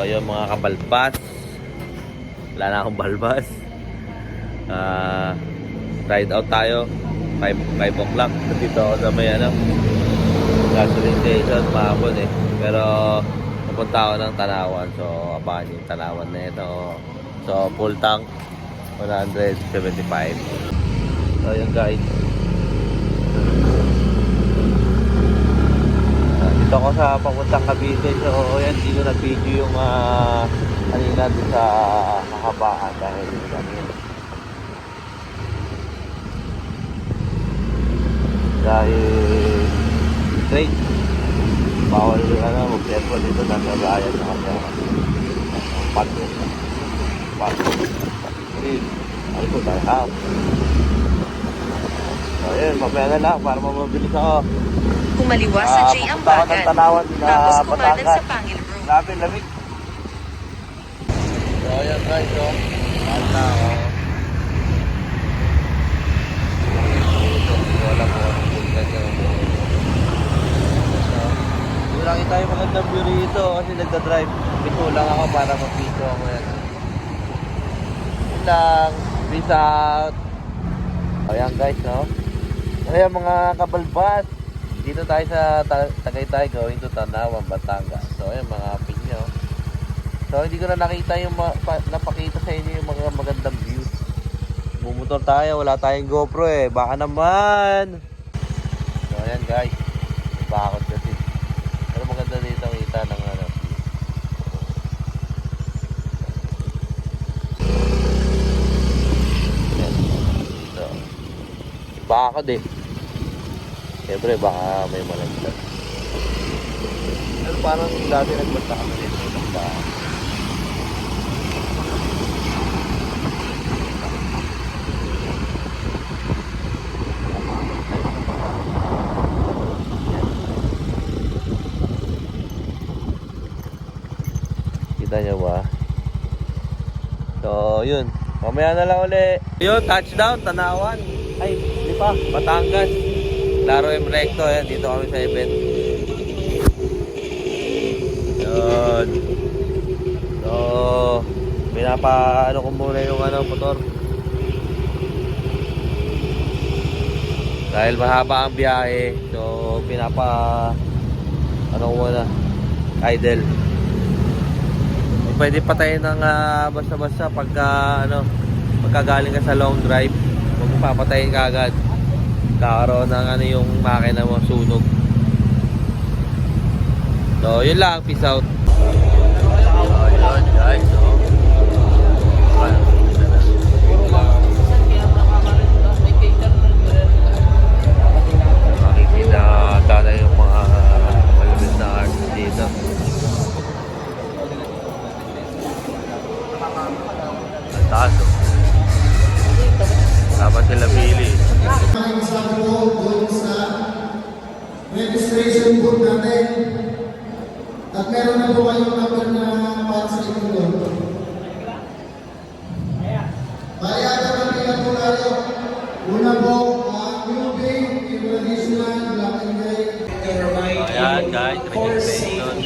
yung mga kabalbas. Wala na akong balbas. Ride out tayo. 5 o'clock. Dito ako sa may gasoline station. Mahapon eh. Pero pupunta ako ng Tanawan. So abangan yung Tanawan na ito. So full tank 175. So yun guys. Dito ako sa papuntang Cavite. So yan, dito nag-video yung kanina dito sa kahabaan dahil straight bawal mag-cellphone dito, nasa bayan na kanya pato ay ko tayo so yun, mamaya na lang para mamabilis ako. Kumaliwa sa J. Ambagan, tapos kumanan sa Pangil Road. Grabe, lamig. So ayan guys, mahal na ako. Wala ko anong ganyan. Hindi lang tayo magandang view rito kasi nagda-drive. Pito lang ako para mag-video ako yan. Yun lang. Peace out. Ayan guys, ayan mga kabalbas. Dito tayo sa Tagaytay going to Tanawan, Batangas. So ayan mga pinyo. So hindi ko na nakita yung napakita sa inyo yung mga magandang views. Bumumotor tayo, wala tayong GoPro eh. Baka naman. So ayan guys. Bakit kasi. Pero maganda dito ang kita ng So, bakit eh. Siyempre baka may malagdag. Pero parang dati nagbanta kami dito ng bahay. Kita nyo ba? So yun, mamaya na lang uli. Yun, touchdown, Tanawan. Ay, hindi pa, Batangas. Laro M Recto, yan. Dito kami sa event. Yun. So, pinapa-ano ko muna yung motor. Dahil mahaba ang biyahe. So, ano ko muna, idle. Pwede patayin ng basta-basta pagka galing ka sa long drive. Huwag mo papatayin ka agad. Kakaroon ng yung makina mo sunog. So yun lang, peace out. So yun guys, makikita tala yung mga malulid na art dito. Ang taas dapat sila pili. Doon sa registration book natin. At meron na po kayong number na para sa inyo doon. Bayagan kami na po tayo. Una po, moving, yung traditional, black and white. Ayan guys, registration.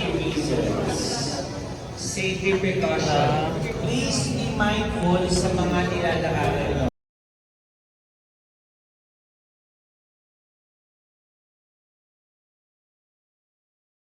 Safety precaution. Please be mindful sa mga nilalaanan nyo.